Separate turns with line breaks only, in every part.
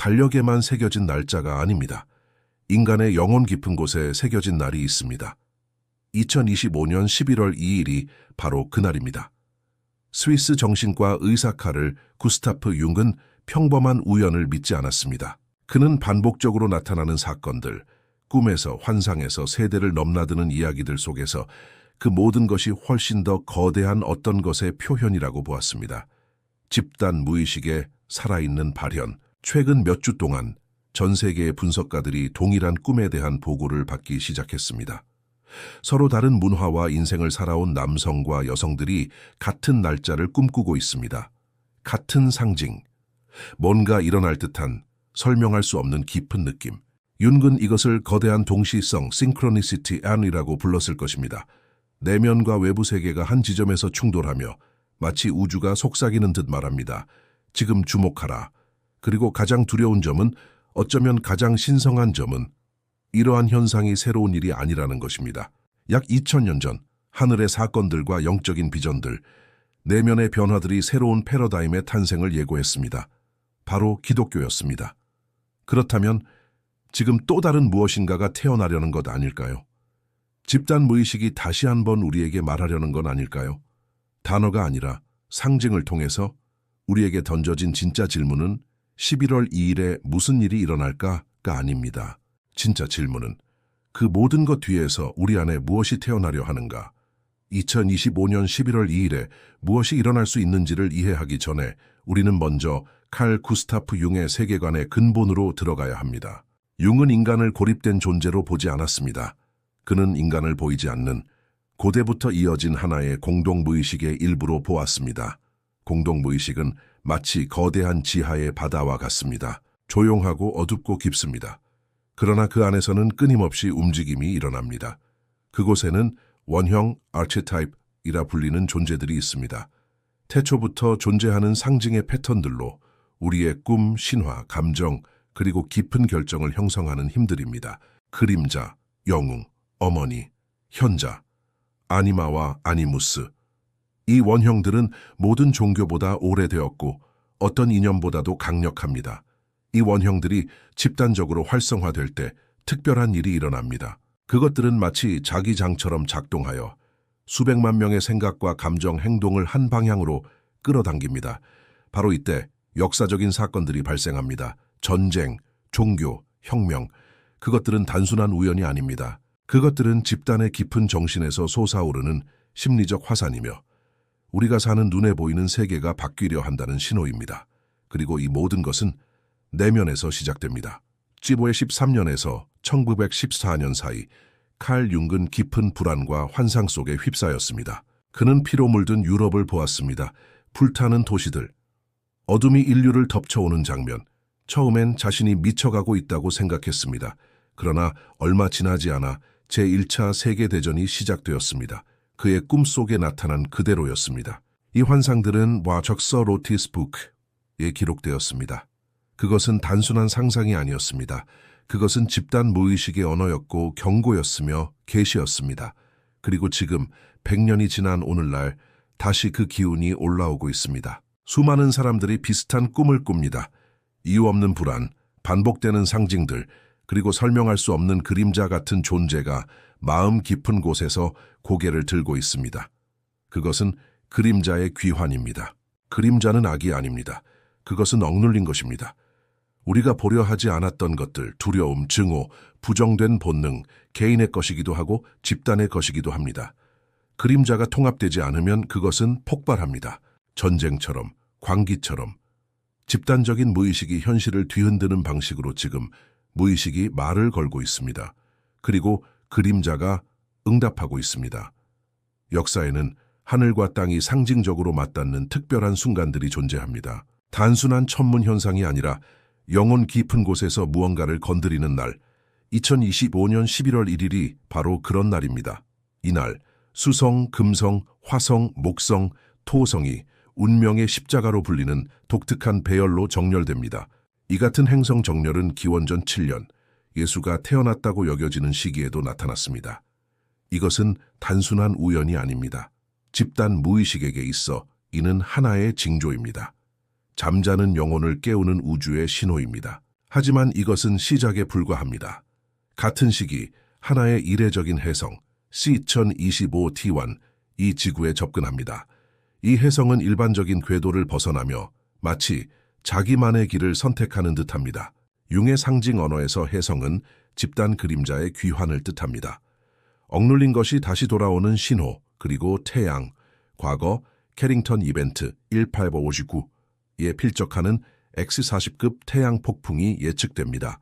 달력에만 새겨진 날짜가 아닙니다. 인간의 영혼 깊은 곳에 새겨진 날이 있습니다. 2025년 11월 2일이 바로 그날입니다. 스위스 정신과 의사 카를 구스타프 융은 평범한 우연을 믿지 않았습니다. 그는 반복적으로 나타나는 사건들, 꿈에서 환상에서 세대를 넘나드는 이야기들 속에서 그 모든 것이 훨씬 더 거대한 어떤 것의 표현이라고 보았습니다. 집단 무의식의 살아있는 발현. 최근 몇 주 동안 전 세계의 분석가들이 동일한 꿈에 대한 보고를 받기 시작했습니다. 서로 다른 문화와 인생을 살아온 남성과 여성들이 같은 날짜를 꿈꾸고 있습니다. 같은 상징. 뭔가 일어날 듯한 설명할 수 없는 깊은 느낌. 융은 이것을 거대한 동시성, synchronicity and이라고 불렀을 것입니다. 내면과 외부 세계가 한 지점에서 충돌하며 마치 우주가 속삭이는 듯 말합니다. 지금 주목하라. 그리고 가장 두려운 점은, 어쩌면 가장 신성한 점은 이러한 현상이 새로운 일이 아니라는 것입니다. 약 2000년 전 하늘의 사건들과 영적인 비전들, 내면의 변화들이 새로운 패러다임의 탄생을 예고했습니다. 바로 기독교였습니다. 그렇다면 지금 또 다른 무엇인가가 태어나려는 것 아닐까요? 집단 무의식이 다시 한번 우리에게 말하려는 건 아닐까요? 단어가 아니라 상징을 통해서 우리에게 던져진 진짜 질문은 11월 2일에 무슨 일이 일어날까가 아닙니다. 진짜 질문은 그 모든 것 뒤에서 우리 안에 무엇이 태어나려 하는가? 2025년 11월 2일에 무엇이 일어날 수 있는지를 이해하기 전에 우리는 먼저 칼 구스타프 융의 세계관의 근본으로 들어가야 합니다. 융은 인간을 고립된 존재로 보지 않았습니다. 그는 인간을 보이지 않는 고대부터 이어진 하나의 공동무의식의 일부로 보았습니다. 공동무의식은 마치 거대한 지하의 바다와 같습니다. 조용하고 어둡고 깊습니다. 그러나 그 안에서는 끊임없이 움직임이 일어납니다. 그곳에는 원형 아르체타입이라 불리는 존재들이 있습니다. 태초부터 존재하는 상징의 패턴들로 우리의 꿈, 신화, 감정, 그리고 깊은 결정을 형성하는 힘들입니다. 그림자, 영웅, 어머니, 현자, 아니마와 아니무스. 이 원형들은 모든 종교보다 오래되었고 어떤 이념보다도 강력합니다. 이 원형들이 집단적으로 활성화될 때 특별한 일이 일어납니다. 그것들은 마치 자기장처럼 작동하여 수백만 명의 생각과 감정, 행동을 한 방향으로 끌어당깁니다. 바로 이때 역사적인 사건들이 발생합니다. 전쟁, 종교, 혁명, 그것들은 단순한 우연이 아닙니다. 그것들은 집단의 깊은 정신에서 솟아오르는 심리적 화산이며 우리가 사는 눈에 보이는 세계가 바뀌려 한다는 신호입니다. 그리고 이 모든 것은 내면에서 시작됩니다. 1513년에서 1914년 사이 칼 융은 깊은 불안과 환상 속에 휩싸였습니다. 그는 피로 물든 유럽을 보았습니다. 불타는 도시들, 어둠이 인류를 덮쳐오는 장면. 처음엔 자신이 미쳐가고 있다고 생각했습니다. 그러나 얼마 지나지 않아 제1차 세계대전이 시작되었습니다. 그의 꿈속에 나타난 그대로였습니다. 이 환상들은 와적서 로티스부크에 기록되었습니다. 그것은 단순한 상상이 아니었습니다. 그것은 집단 무의식의 언어였고 경고였으며 계시였습니다. 그리고 지금 100년이 지난 오늘날 다시 그 기운이 올라오고 있습니다. 수많은 사람들이 비슷한 꿈을 꿉니다. 이유 없는 불안, 반복되는 상징들, 그리고 설명할 수 없는 그림자 같은 존재가 마음 깊은 곳에서 고개를 들고 있습니다. 그것은 그림자의 귀환입니다. 그림자는 악이 아닙니다. 그것은 억눌린 것입니다. 우리가 보려 하지 않았던 것들, 두려움, 증오, 부정된 본능, 개인의 것이기도 하고 집단의 것이기도 합니다. 그림자가 통합되지 않으면 그것은 폭발합니다. 전쟁처럼, 광기처럼. 집단적인 무의식이 현실을 뒤흔드는 방식으로 지금 무의식이 말을 걸고 있습니다. 그리고 그림자가 응답하고 있습니다. 역사에는 하늘과 땅이 상징적으로 맞닿는 특별한 순간들이 존재합니다. 단순한 천문 현상이 아니라 영혼 깊은 곳에서 무언가를 건드리는 날, 2025년 11월 1일이 바로 그런 날입니다. 이날 수성, 금성, 화성, 목성, 토성이 운명의 십자가로 불리는 독특한 배열로 정렬됩니다. 이 같은 행성 정렬은 기원전 7년, 예수가 태어났다고 여겨지는 시기에도 나타났습니다. 이것은 단순한 우연이 아닙니다. 집단 무의식에게 있어 이는 하나의 징조입니다. 잠자는 영혼을 깨우는 우주의 신호입니다. 하지만 이것은 시작에 불과합니다. 같은 시기 하나의 이례적인 혜성 C-1025T1 이 지구에 접근합니다. 이 혜성은 일반적인 궤도를 벗어나며 마치 자기만의 길을 선택하는 듯합니다. 융의 상징 언어에서 혜성은 집단 그림자의 귀환을 뜻합니다. 억눌린 것이 다시 돌아오는 신호, 그리고 태양, 과거 캐링턴 이벤트 1859에 필적하는 X40급 태양 폭풍이 예측됩니다.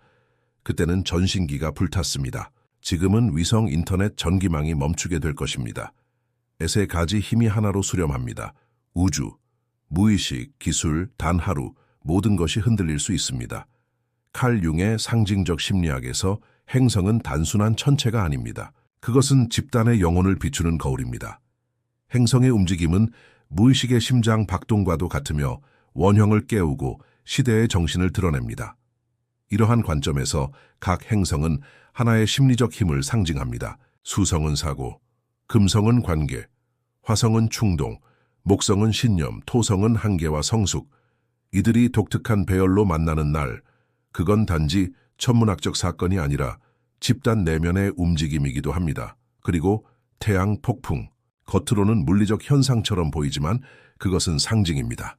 그때는 전신기가 불탔습니다. 지금은 위성 인터넷 전기망이 멈추게 될 것입니다. 에세 가지 힘이 하나로 수렴합니다. 우주, 무의식, 기술, 단 하루 모든 것이 흔들릴 수 있습니다. 칼 융의 상징적 심리학에서 행성은 단순한 천체가 아닙니다. 그것은 집단의 영혼을 비추는 거울입니다. 행성의 움직임은 무의식의 심장 박동과도 같으며 원형을 깨우고 시대의 정신을 드러냅니다. 이러한 관점에서 각 행성은 하나의 심리적 힘을 상징합니다. 수성은 사고, 금성은 관계, 화성은 충동, 목성은 신념, 토성은 한계와 성숙. 이들이 독특한 배열로 만나는 날, 그건 단지 천문학적 사건이 아니라 집단 내면의 움직임이기도 합니다. 그리고 태양 폭풍, 겉으로는 물리적 현상처럼 보이지만 그것은 상징입니다.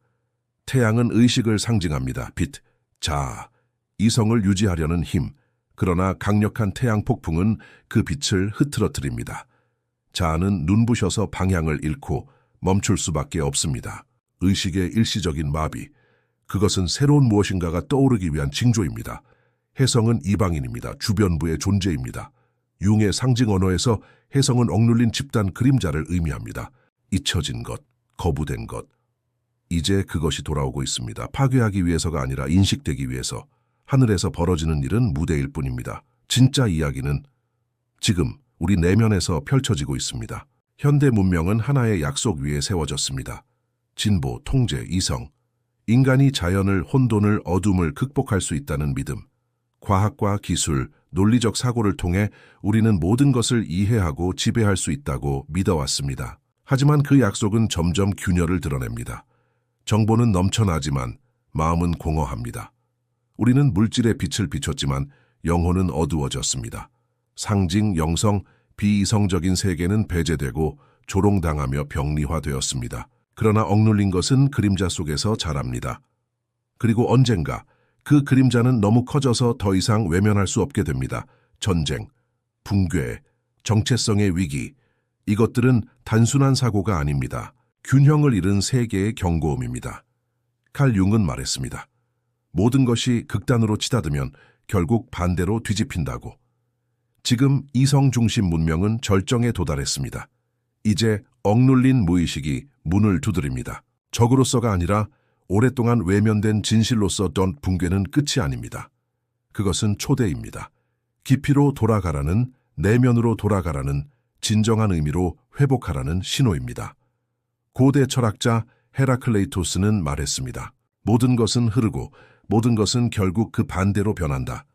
태양은 의식을 상징합니다. 빛, 자아, 이성을 유지하려는 힘. 그러나 강력한 태양 폭풍은 그 빛을 흐트러뜨립니다. 자아는 눈부셔서 방향을 잃고 멈출 수밖에 없습니다. 의식의 일시적인 마비. 그것은 새로운 무엇인가가 떠오르기 위한 징조입니다. 혜성은 이방인입니다. 주변부의 존재입니다. 융의 상징 언어에서 혜성은 억눌린 집단 그림자를 의미합니다. 잊혀진 것, 거부된 것. 이제 그것이 돌아오고 있습니다. 파괴하기 위해서가 아니라 인식되기 위해서. 하늘에서 벌어지는 일은 무대일 뿐입니다. 진짜 이야기는 지금 우리 내면에서 펼쳐지고 있습니다. 현대 문명은 하나의 약속 위에 세워졌습니다. 진보, 통제, 이성. 인간이 자연을, 혼돈을, 어둠을 극복할 수 있다는 믿음. 과학과 기술, 논리적 사고를 통해 우리는 모든 것을 이해하고 지배할 수 있다고 믿어왔습니다. 하지만 그 약속은 점점 균열을 드러냅니다. 정보는 넘쳐나지만 마음은 공허합니다. 우리는 물질의 빛을 비췄지만 영혼은 어두워졌습니다. 상징, 영성, 비이성적인 세계는 배제되고 조롱당하며 병리화되었습니다. 그러나 억눌린 것은 그림자 속에서 자랍니다. 그리고 언젠가 그 그림자는 너무 커져서 더 이상 외면할 수 없게 됩니다. 전쟁, 붕괴, 정체성의 위기. 이것들은 단순한 사고가 아닙니다. 균형을 잃은 세계의 경고음입니다. 칼 융은 말했습니다. 모든 것이 극단으로 치닫으면 결국 반대로 뒤집힌다고. 지금 이성 중심 문명은 절정에 도달했습니다. 이제 억눌린 무의식이 문을 두드립니다. 적으로서가 아니라 오랫동안 외면된 진실로서 던 붕괴는 끝이 아닙니다. 그것은 초대입니다. 깊이로 돌아가라는, 내면으로 돌아가라는, 진정한 의미로 회복하라는 신호입니다. 고대 철학자 헤라클레이토스는 말했습니다. 모든 것은 흐르고 모든 것은 결국 그 반대로 변한다.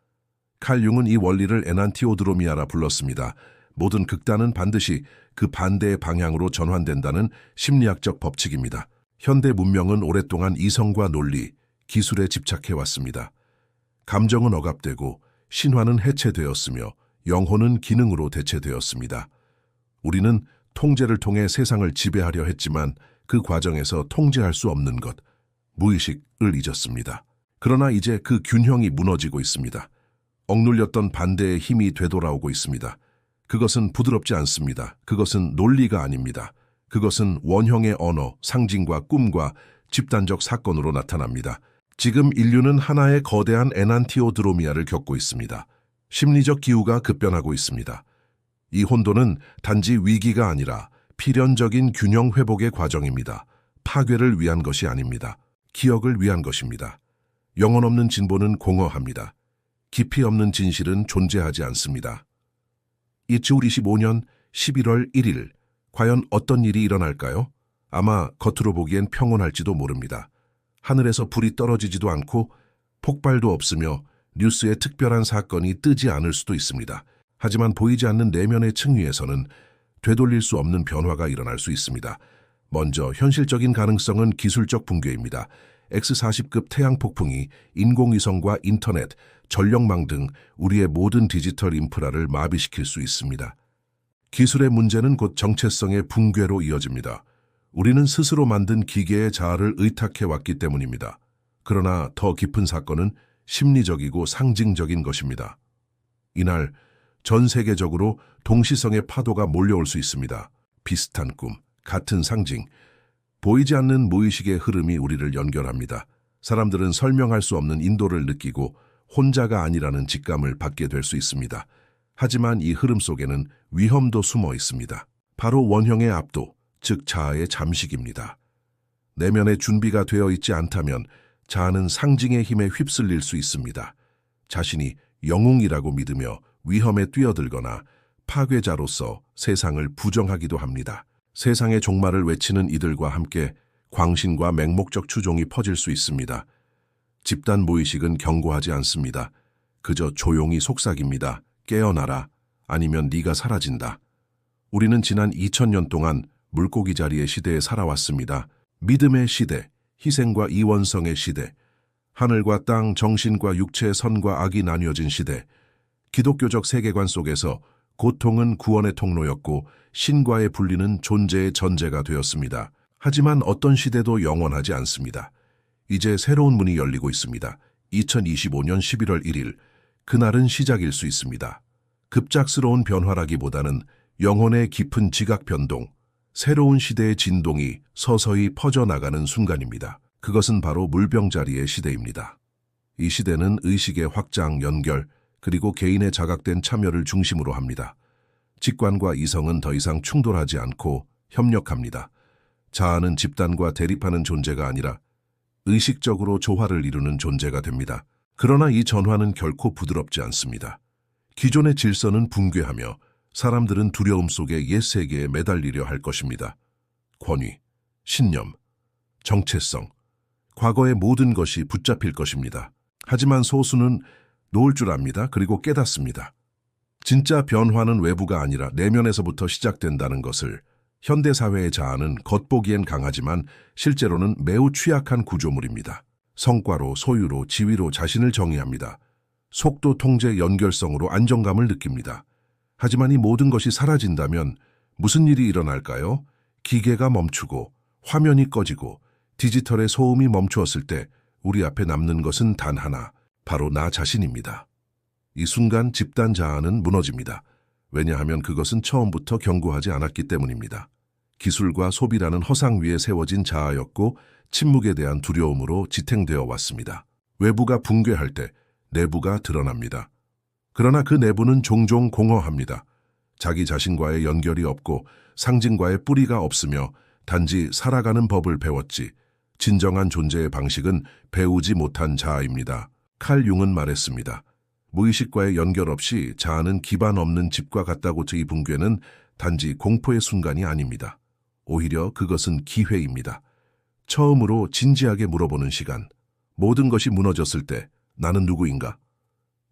칼 융은 이 원리를 에난티오드로미아라 불렀습니다. 모든 극단은 반드시 그 반대의 방향으로 전환된다는 심리학적 법칙입니다. 현대 문명은 오랫동안 이성과 논리, 기술에 집착해왔습니다. 감정은 억압되고 신화는 해체되었으며 영혼은 기능으로 대체되었습니다. 우리는 통제를 통해 세상을 지배하려 했지만 그 과정에서 통제할 수 없는 것, 무의식을 잊었습니다. 그러나 이제 그 균형이 무너지고 있습니다. 억눌렸던 반대의 힘이 되돌아오고 있습니다. 그것은 부드럽지 않습니다. 그것은 논리가 아닙니다. 그것은 원형의 언어, 상징과 꿈과 집단적 사건으로 나타납니다. 지금 인류는 하나의 거대한 에난티오드로미아를 겪고 있습니다. 심리적 기후가 급변하고 있습니다. 이 혼돈은 단지 위기가 아니라 필연적인 균형 회복의 과정입니다. 파괴를 위한 것이 아닙니다. 기억을 위한 것입니다. 영혼 없는 진보는 공허합니다. 깊이 없는 진실은 존재하지 않습니다. 2025년 11월 1일, 과연 어떤 일이 일어날까요? 아마 겉으로 보기엔 평온할지도 모릅니다. 하늘에서 불이 떨어지지도 않고 폭발도 없으며 뉴스에 특별한 사건이 뜨지 않을 수도 있습니다. 하지만 보이지 않는 내면의 층 위에서는 되돌릴 수 없는 변화가 일어날 수 있습니다. 먼저 현실적인 가능성은 기술적 붕괴입니다. X40급 태양 폭풍이 인공위성과 인터넷, 전력망 등 우리의 모든 디지털 인프라를 마비시킬 수 있습니다. 기술의 문제는 곧 정체성의 붕괴로 이어집니다. 우리는 스스로 만든 기계의 자아를 의탁해왔기 때문입니다. 그러나 더 깊은 사건은 심리적이고 상징적인 것입니다. 이날 전 세계적으로 동시성의 파도가 몰려올 수 있습니다. 비슷한 꿈, 같은 상징, 보이지 않는 무의식의 흐름이 우리를 연결합니다. 사람들은 설명할 수 없는 인도를 느끼고 혼자가 아니라는 직감을 받게 될 수 있습니다. 하지만 이 흐름 속에는 위험도 숨어 있습니다. 바로 원형의 압도, 즉 자아의 잠식입니다. 내면의 준비가 되어 있지 않다면 자아는 상징의 힘에 휩쓸릴 수 있습니다. 자신이 영웅이라고 믿으며 위험에 뛰어들거나 파괴자로서 세상을 부정하기도 합니다. 세상의 종말을 외치는 이들과 함께 광신과 맹목적 추종이 퍼질 수 있습니다. 집단 무의식은 경고하지 않습니다. 그저 조용히 속삭입니다. 깨어나라. 아니면 네가 사라진다. 우리는 지난 2000년 동안 물고기 자리의 시대에 살아왔습니다. 믿음의 시대, 희생과 이원성의 시대, 하늘과 땅, 정신과 육체, 선과 악이 나뉘어진 시대, 기독교적 세계관 속에서 고통은 구원의 통로였고 신과의 분리는 존재의 전제가 되었습니다. 하지만 어떤 시대도 영원하지 않습니다. 이제 새로운 문이 열리고 있습니다. 2025년 11월 1일, 그날은 시작일 수 있습니다. 급작스러운 변화라기보다는 영혼의 깊은 지각 변동, 새로운 시대의 진동이 서서히 퍼져나가는 순간입니다. 그것은 바로 물병자리의 시대입니다. 이 시대는 의식의 확장, 연결, 그리고 개인의 자각된 참여를 중심으로 합니다. 직관과 이성은 더 이상 충돌하지 않고 협력합니다. 자아는 집단과 대립하는 존재가 아니라 의식적으로 조화를 이루는 존재가 됩니다. 그러나 이 전환은 결코 부드럽지 않습니다. 기존의 질서는 붕괴하며 사람들은 두려움 속에 옛 세계에 매달리려 할 것입니다. 권위, 신념, 정체성, 과거의 모든 것이 붙잡힐 것입니다. 하지만 소수는 놓을 줄 압니다. 그리고 깨닫습니다. 진짜 변화는 외부가 아니라 내면에서부터 시작된다는 것을. 현대사회의 자아는 겉보기엔 강하지만 실제로는 매우 취약한 구조물입니다. 성과로, 소유로, 지위로 자신을 정의합니다. 속도, 통제, 연결성으로 안정감을 느낍니다. 하지만 이 모든 것이 사라진다면 무슨 일이 일어날까요? 기계가 멈추고 화면이 꺼지고 디지털의 소음이 멈추었을 때 우리 앞에 남는 것은 단 하나, 바로 나 자신입니다. 이 순간 집단 자아는 무너집니다. 왜냐하면 그것은 처음부터 경고하지 않았기 때문입니다. 기술과 소비라는 허상 위에 세워진 자아였고 침묵에 대한 두려움으로 지탱되어 왔습니다. 외부가 붕괴할 때 내부가 드러납니다. 그러나 그 내부는 종종 공허합니다. 자기 자신과의 연결이 없고 상징과의 뿌리가 없으며 단지 살아가는 법을 배웠지 진정한 존재의 방식은 배우지 못한 자아입니다. 칼 융은 말했습니다. 무의식과의 연결 없이 자아는 기반 없는 집과 같다고. 이 붕괴는 단지 공포의 순간이 아닙니다. 오히려 그것은 기회입니다. 처음으로 진지하게 물어보는 시간. 모든 것이 무너졌을 때 나는 누구인가?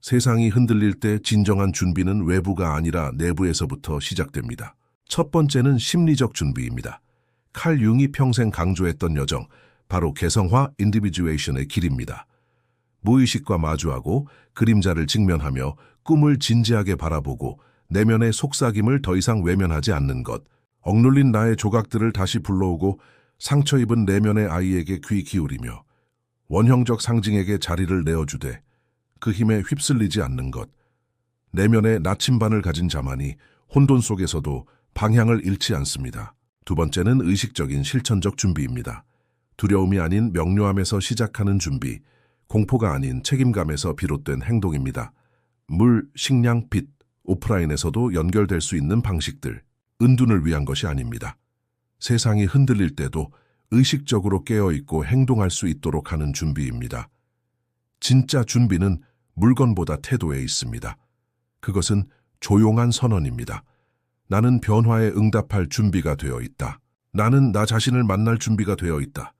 세상이 흔들릴 때 진정한 준비는 외부가 아니라 내부에서부터 시작됩니다. 첫 번째는 심리적 준비입니다. 칼 융이 평생 강조했던 여정, 바로 개성화 인디비주에이션의 길입니다. 무의식과 마주하고 그림자를 직면하며 꿈을 진지하게 바라보고 내면의 속삭임을 더 이상 외면하지 않는 것, 억눌린 나의 조각들을 다시 불러오고 상처 입은 내면의 아이에게 귀 기울이며 원형적 상징에게 자리를 내어주되 그 힘에 휩쓸리지 않는 것, 내면의 나침반을 가진 자만이 혼돈 속에서도 방향을 잃지 않습니다. 두 번째는 의식적인 실천적 준비입니다. 두려움이 아닌 명료함에서 시작하는 준비, 공포가 아닌 책임감에서 비롯된 행동입니다. 물, 식량, 빛, 오프라인에서도 연결될 수 있는 방식들, 은둔을 위한 것이 아닙니다. 세상이 흔들릴 때도 의식적으로 깨어있고 행동할 수 있도록 하는 준비입니다. 진짜 준비는 물건보다 태도에 있습니다. 그것은 조용한 선언입니다. 나는 변화에 응답할 준비가 되어 있다. 나는 나 자신을 만날 준비가 되어 있다.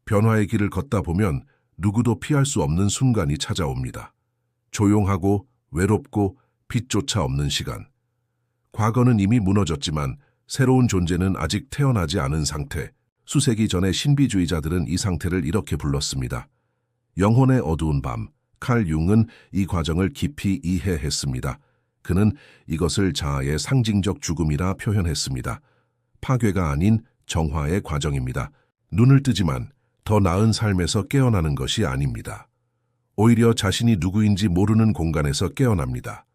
변화의 길을 걷다 보면 누구도 피할 수 없는 순간이 찾아옵니다. 조용하고 외롭고 빛조차 없는 시간. 과거는 이미 무너졌지만 새로운 존재는 아직 태어나지 않은 상태. 수세기 전에 신비주의자들은 이 상태를 이렇게 불렀습니다. 영혼의 어두운 밤. 칼 융은 이 과정을 깊이 이해했습니다. 그는 이것을 자아의 상징적 죽음이라 표현했습니다. 파괴가 아닌 정화의 과정입니다. 눈을 뜨지만 더 나은 삶에서 깨어나는 것이 아닙니다. 오히려 자신이 누구인지 모르는 공간에서 깨어납니다.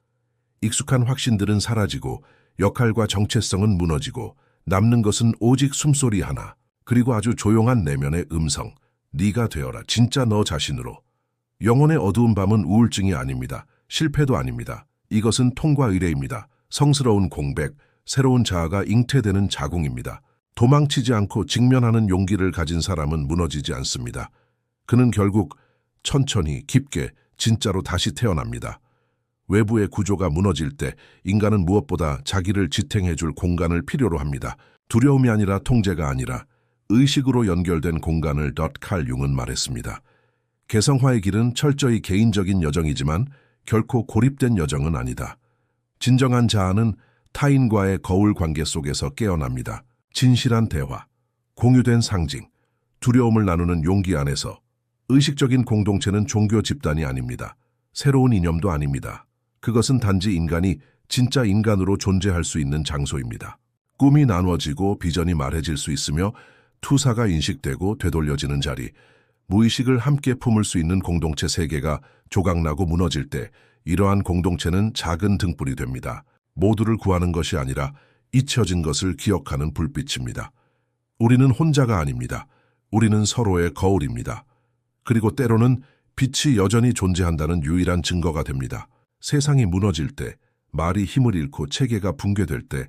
익숙한 확신들은 사라지고 역할과 정체성은 무너지고 남는 것은 오직 숨소리 하나, 그리고 아주 조용한 내면의 음성. 네가 되어라, 진짜 너 자신으로. 영혼의 어두운 밤은 우울증이 아닙니다. 실패도 아닙니다. 이것은 통과 의례입니다. 성스러운 공백, 새로운 자아가 잉태되는 자궁입니다. 도망치지 않고 직면하는 용기를 가진 사람은 무너지지 않습니다. 그는 결국 천천히 깊게 진짜로 다시 태어납니다. 외부의 구조가 무너질 때 인간은 무엇보다 자기를 지탱해줄 공간을 필요로 합니다. 두려움이 아니라 통제가 아니라 의식으로 연결된 공간을 칼 융은 말했습니다. 개성화의 길은 철저히 개인적인 여정이지만 결코 고립된 여정은 아니다. 진정한 자아는 타인과의 거울 관계 속에서 깨어납니다. 진실한 대화, 공유된 상징, 두려움을 나누는 용기 안에서. 의식적인 공동체는 종교 집단이 아닙니다. 새로운 이념도 아닙니다. 그것은 단지 인간이 진짜 인간으로 존재할 수 있는 장소입니다. 꿈이 나눠지고 비전이 말해질 수 있으며 투사가 인식되고 되돌려지는 자리, 무의식을 함께 품을 수 있는 공동체 세계가 조각나고 무너질 때 이러한 공동체는 작은 등불이 됩니다. 모두를 구하는 것이 아니라 잊혀진 것을 기억하는 불빛입니다. 우리는 혼자가 아닙니다. 우리는 서로의 거울입니다. 그리고 때로는 빛이 여전히 존재한다는 유일한 증거가 됩니다. 세상이 무너질 때, 말이 힘을 잃고 체계가 붕괴될 때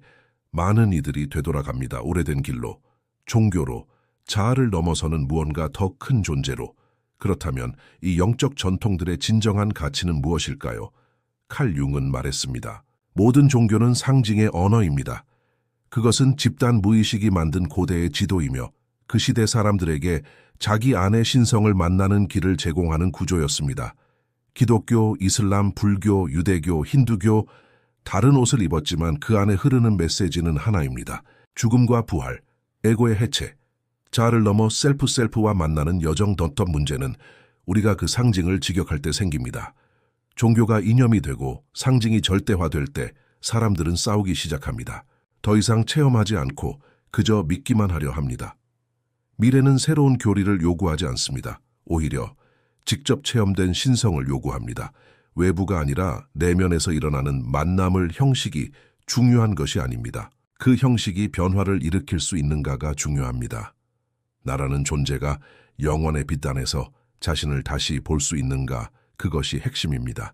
많은 이들이 되돌아갑니다. 오래된 길로, 종교로, 자아를 넘어서는 무언가 더 큰 존재로. 그렇다면 이 영적 전통들의 진정한 가치는 무엇일까요? 칼 융은 말했습니다. 모든 종교는 상징의 언어입니다. 그것은 집단 무의식이 만든 고대의 지도이며 그 시대 사람들에게 자기 안의 신성을 만나는 길을 제공하는 구조였습니다. 기독교, 이슬람, 불교, 유대교, 힌두교, 다른 옷을 입었지만 그 안에 흐르는 메시지는 하나입니다. 죽음과 부활, 에고의 해체, 자아를 넘어 셀프와 만나는 여정. 문제는 우리가 그 상징을 직역할 때 생깁니다. 종교가 이념이 되고 상징이 절대화될 때 사람들은 싸우기 시작합니다. 더 이상 체험하지 않고 그저 믿기만 하려 합니다. 미래는 새로운 교리를 요구하지 않습니다. 오히려 직접 체험된 신성을 요구합니다. 외부가 아니라 내면에서 일어나는 만남을 형식이 중요한 것이 아닙니다. 그 형식이 변화를 일으킬 수 있는가가 중요합니다. 나라는 존재가 영원의 빛 안에서 자신을 다시 볼 수 있는가, 그것이 핵심입니다.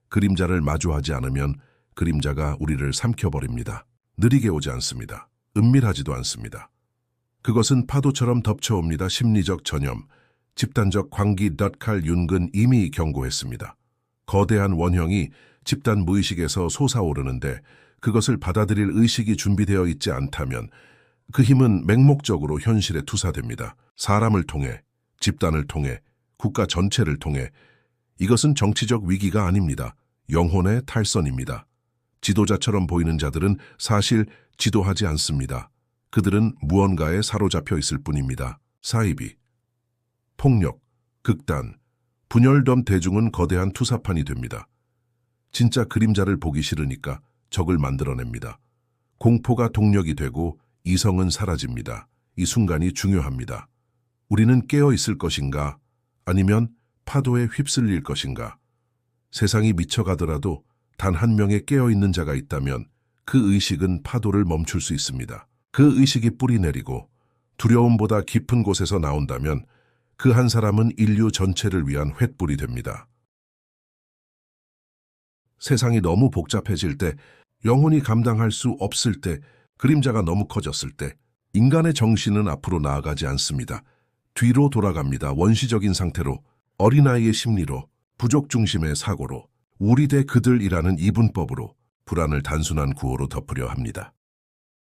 그림자를 마주하지 않으면 그림자가 우리를 삼켜버립니다. 느리게 오지 않습니다. 은밀하지도 않습니다. 그것은 파도처럼 덮쳐옵니다. 심리적 전염, 집단적 광기. 칼 융은 이미 경고했습니다. 거대한 원형이 집단 무의식에서 솟아오르는데 그것을 받아들일 의식이 준비되어 있지 않다면 그 힘은 맹목적으로 현실에 투사됩니다. 사람을 통해, 집단을 통해, 국가 전체를 통해. 이것은 정치적 위기가 아닙니다. 영혼의 탈선입니다. 지도자처럼 보이는 자들은 사실 지도하지 않습니다. 그들은 무언가에 사로잡혀 있을 뿐입니다. 사이비, 폭력, 극단, 분열됨. 대중은 거대한 투사판이 됩니다. 진짜 그림자를 보기 싫으니까 적을 만들어냅니다. 공포가 동력이 되고 이성은 사라집니다. 이 순간이 중요합니다. 우리는 깨어 있을 것인가? 아니면 파도에 휩쓸릴 것인가? 세상이 미쳐가더라도 단 한 명의 깨어있는 자가 있다면 그 의식은 파도를 멈출 수 있습니다. 그 의식이 뿌리 내리고 두려움보다 깊은 곳에서 나온다면 그 한 사람은 인류 전체를 위한 횃불이 됩니다. 세상이 너무 복잡해질 때, 영혼이 감당할 수 없을 때, 그림자가 너무 커졌을 때 인간의 정신은 앞으로 나아가지 않습니다. 뒤로 돌아갑니다. 원시적인 상태로, 어린아이의 심리로, 부족 중심의 사고로, 우리 대 그들이라는 이분법으로, 불안을 단순한 구호로 덮으려 합니다.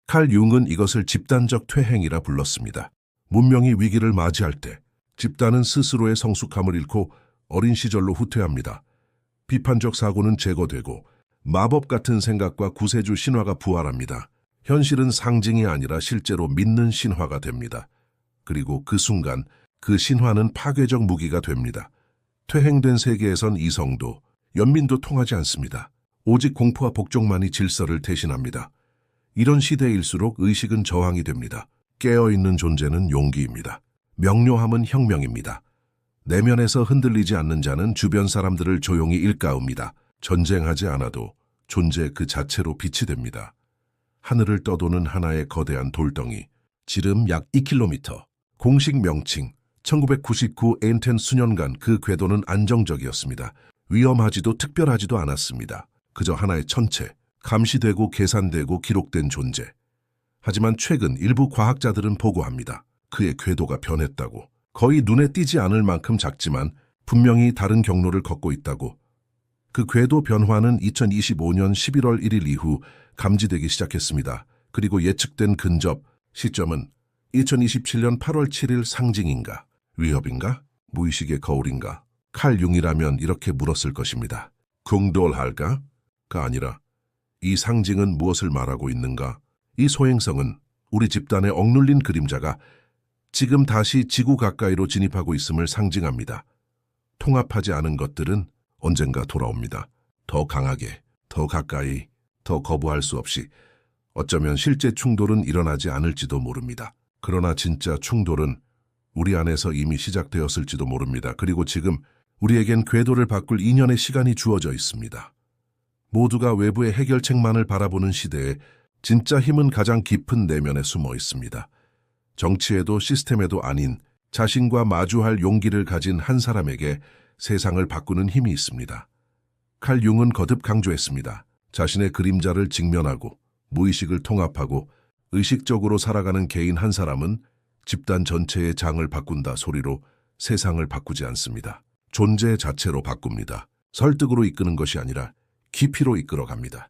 칼 융은 이것을 집단적 퇴행이라 불렀습니다. 문명이 위기를 맞이할 때 집단은 스스로의 성숙함을 잃고 어린 시절로 후퇴합니다. 비판적 사고는 제거되고 마법 같은 생각과 구세주 신화가 부활합니다. 현실은 상징이 아니라 실제로 믿는 신화가 됩니다. 그리고 그 순간 그 신화는 파괴적 무기가 됩니다. 퇴행된 세계에선 이성도, 연민도 통하지 않습니다. 오직 공포와 복종만이 질서를 대신합니다. 이런 시대일수록 의식은 저항이 됩니다. 깨어있는 존재는 용기입니다. 명료함은 혁명입니다. 내면에서 흔들리지 않는 자는 주변 사람들을 조용히 일가웁니다. 전쟁하지 않아도 존재 그 자체로 빛이 됩니다. 하늘을 떠도는 하나의 거대한 돌덩이, 지름 약 2km, 공식 명칭 1999 엔텐 수년간 그 궤도는 안정적이었습니다. 위험하지도 특별하지도 않았습니다. 그저 하나의 천체, 감시되고 계산되고 기록된 존재. 하지만 최근 일부 과학자들은 보고합니다. 그의 궤도가 변했다고. 거의 눈에 띄지 않을 만큼 작지만 분명히 다른 경로를 걷고 있다고. 그 궤도 변화는 2025년 11월 1일 이후 감지되기 시작했습니다. 그리고 예측된 근접 시점은 2027년 8월 7일 상징인가? 위협인가? 무의식의 거울인가? 칼 융이라면 이렇게 물었을 것입니다. 궁돌할까? 가 아니라 이 상징은 무엇을 말하고 있는가? 이 소행성은 우리 집단의 억눌린 그림자가 지금 다시 지구 가까이로 진입하고 있음을 상징합니다. 통합하지 않은 것들은 언젠가 돌아옵니다. 더 강하게, 더 가까이, 더 거부할 수 없이. 어쩌면 실제 충돌은 일어나지 않을지도 모릅니다. 그러나 진짜 충돌은 우리 안에서 이미 시작되었을지도 모릅니다. 그리고 지금 우리에겐 궤도를 바꿀 2년의 시간이 주어져 있습니다. 모두가 외부의 해결책만을 바라보는 시대에 진짜 힘은 가장 깊은 내면에 숨어 있습니다. 정치에도 시스템에도 아닌 자신과 마주할 용기를 가진 한 사람에게 세상을 바꾸는 힘이 있습니다. 칼 융은 거듭 강조했습니다. 자신의 그림자를 직면하고 무의식을 통합하고 의식적으로 살아가는 개인 한 사람은 집단 전체의 장을 바꾼다 소리로 세상을 바꾸지 않습니다. 존재 자체로 바꿉니다. 설득으로 이끄는 것이 아니라 깊이로 이끌어갑니다.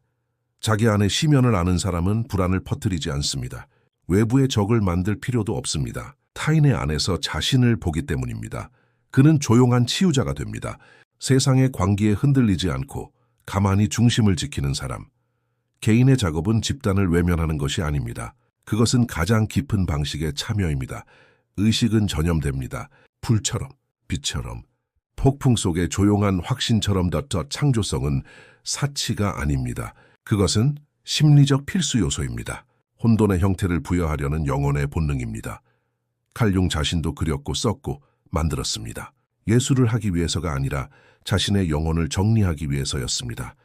자기 안에 심연을 아는 사람은 불안을 퍼뜨리지 않습니다. 외부의 적을 만들 필요도 없습니다. 타인의 안에서 자신을 보기 때문입니다. 그는 조용한 치유자가 됩니다. 세상의 광기에 흔들리지 않고 가만히 중심을 지키는 사람. 개인의 작업은 집단을 외면하는 것이 아닙니다. 그것은 가장 깊은 방식의 참여입니다. 의식은 전염됩니다. 불처럼, 빛처럼, 폭풍 속의 조용한 확신처럼 덧 창조성은 사치가 아닙니다. 그것은 심리적 필수 요소입니다. 혼돈의 형태를 부여하려는 영혼의 본능입니다. 칼 융 자신도 그렸고 썼고 만들었습니다. 예술을 하기 위해서가 아니라 자신의 영혼을 정리하기 위해서였습니다.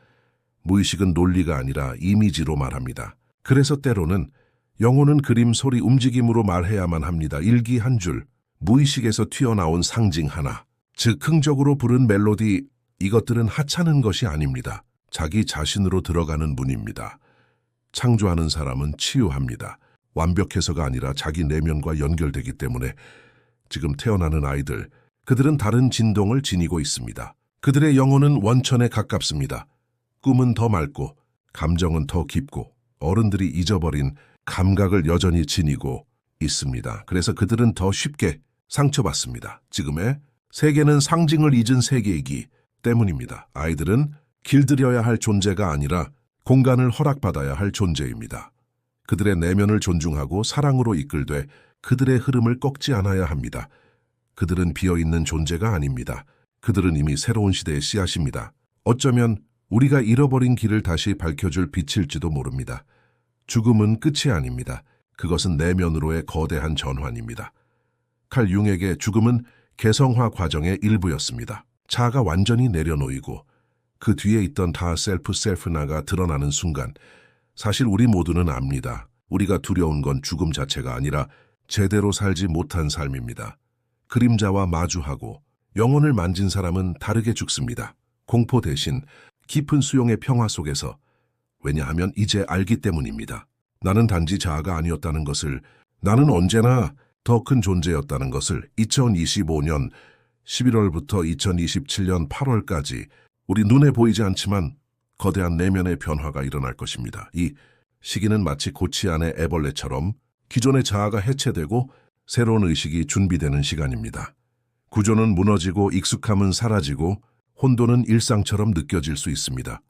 무의식은 논리가 아니라 이미지로 말합니다. 그래서 때로는 영혼은 그림, 소리, 움직임으로 말해야만 합니다. 일기 한 줄, 무의식에서 튀어나온 상징 하나, 즉흥적으로 부른 멜로디, 이것들은 하찮은 것이 아닙니다. 자기 자신으로 들어가는 문입니다. 창조하는 사람은 치유합니다. 완벽해서가 아니라 자기 내면과 연결되기 때문에 지금 태어나는 아이들, 그들은 다른 진동을 지니고 있습니다. 그들의 영혼은 원천에 가깝습니다. 꿈은 더 맑고 감정은 더 깊고 어른들이 잊어버린 감각을 여전히 지니고 있습니다. 그래서 그들은 더 쉽게 상처받습니다. 지금의 세계는 상징을 잊은 세계이기 때문입니다. 아이들은 길들여야 할 존재가 아니라 공간을 허락받아야 할 존재입니다. 그들의 내면을 존중하고 사랑으로 이끌되 그들의 흐름을 꺾지 않아야 합니다. 그들은 비어있는 존재가 아닙니다. 그들은 이미 새로운 시대의 씨앗입니다. 어쩌면 우리가 잃어버린 길을 다시 밝혀줄 빛일지도 모릅니다. 죽음은 끝이 아닙니다. 그것은 내면으로의 거대한 전환입니다. 칼 융에게 죽음은 개성화 과정의 일부였습니다. 자아가 완전히 내려놓이고 그 뒤에 있던 다 셀프나가 드러나는 순간 사실 우리 모두는 압니다. 우리가 두려운 건 죽음 자체가 아니라 제대로 살지 못한 삶입니다. 그림자와 마주하고 영혼을 만진 사람은 다르게 죽습니다. 공포 대신 깊은 수용의 평화 속에서. 왜냐하면 이제 알기 때문입니다. 나는 단지 자아가 아니었다는 것을, 나는 언제나 더 큰 존재였다는 것을. 2025년 11월부터 2027년 8월까지 우리 눈에 보이지 않지만 거대한 내면의 변화가 일어날 것입니다. 이 시기는 마치 고치 안의 애벌레처럼 기존의 자아가 해체되고 새로운 의식이 준비되는 시간입니다. 구조는 무너지고 익숙함은 사라지고 혼돈은 일상처럼 느껴질 수 있습니다.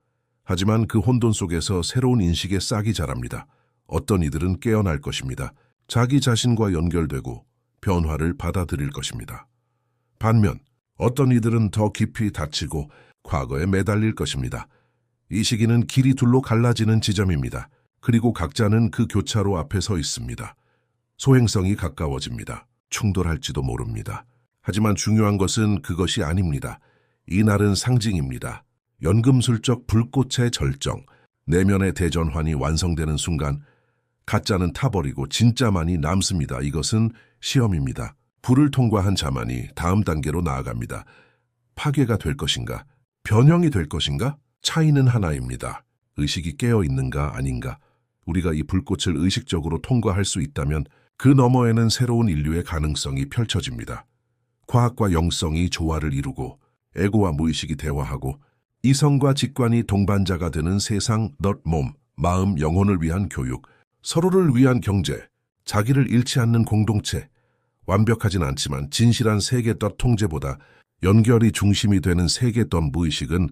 하지만 그 혼돈 속에서 새로운 인식의 싹이 자랍니다. 어떤 이들은 깨어날 것입니다. 자기 자신과 연결되고 변화를 받아들일 것입니다. 반면 어떤 이들은 더 깊이 다치고 과거에 매달릴 것입니다. 이 시기는 길이 둘로 갈라지는 지점입니다. 그리고 각자는 그 교차로 앞에 서 있습니다. 소행성이 가까워집니다. 충돌할지도 모릅니다. 하지만 중요한 것은 그것이 아닙니다. 이 날은 상징입니다. 연금술적 불꽃의 절정, 내면의 대전환이 완성되는 순간 가짜는 타버리고 진짜만이 남습니다. 이것은 시험입니다. 불을 통과한 자만이 다음 단계로 나아갑니다. 파괴가 될 것인가? 변형이 될 것인가? 차이는 하나입니다. 의식이 깨어 있는가 아닌가? 우리가 이 불꽃을 의식적으로 통과할 수 있다면 그 너머에는 새로운 인류의 가능성이 펼쳐집니다. 과학과 영성이 조화를 이루고 에고와 무의식이 대화하고 이성과 직관이 동반자가 되는 세상, 넛, 몸, 마음, 영혼을 위한 교육, 서로를 위한 경제, 자기를 잃지 않는 공동체, 완벽하진 않지만 진실한 세계덧 통제보다 연결이 중심이 되는 세계덧 무의식은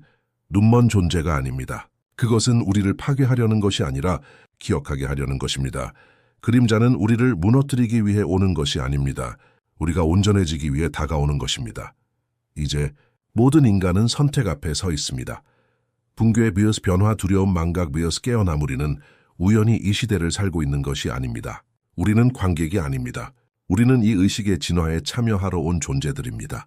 눈먼 존재가 아닙니다. 그것은 우리를 파괴하려는 것이 아니라 기억하게 하려는 것입니다. 그림자는 우리를 무너뜨리기 위해 오는 것이 아닙니다. 우리가 온전해지기 위해 다가오는 것입니다. 이제 모든 인간은 선택 앞에 서 있습니다. 붕괴 비어스 변화 두려움 망각 비어스 깨어남 우리는 우연히 이 시대를 살고 있는 것이 아닙니다. 우리는 관객이 아닙니다. 우리는 이 의식의 진화에 참여하러 온 존재들입니다.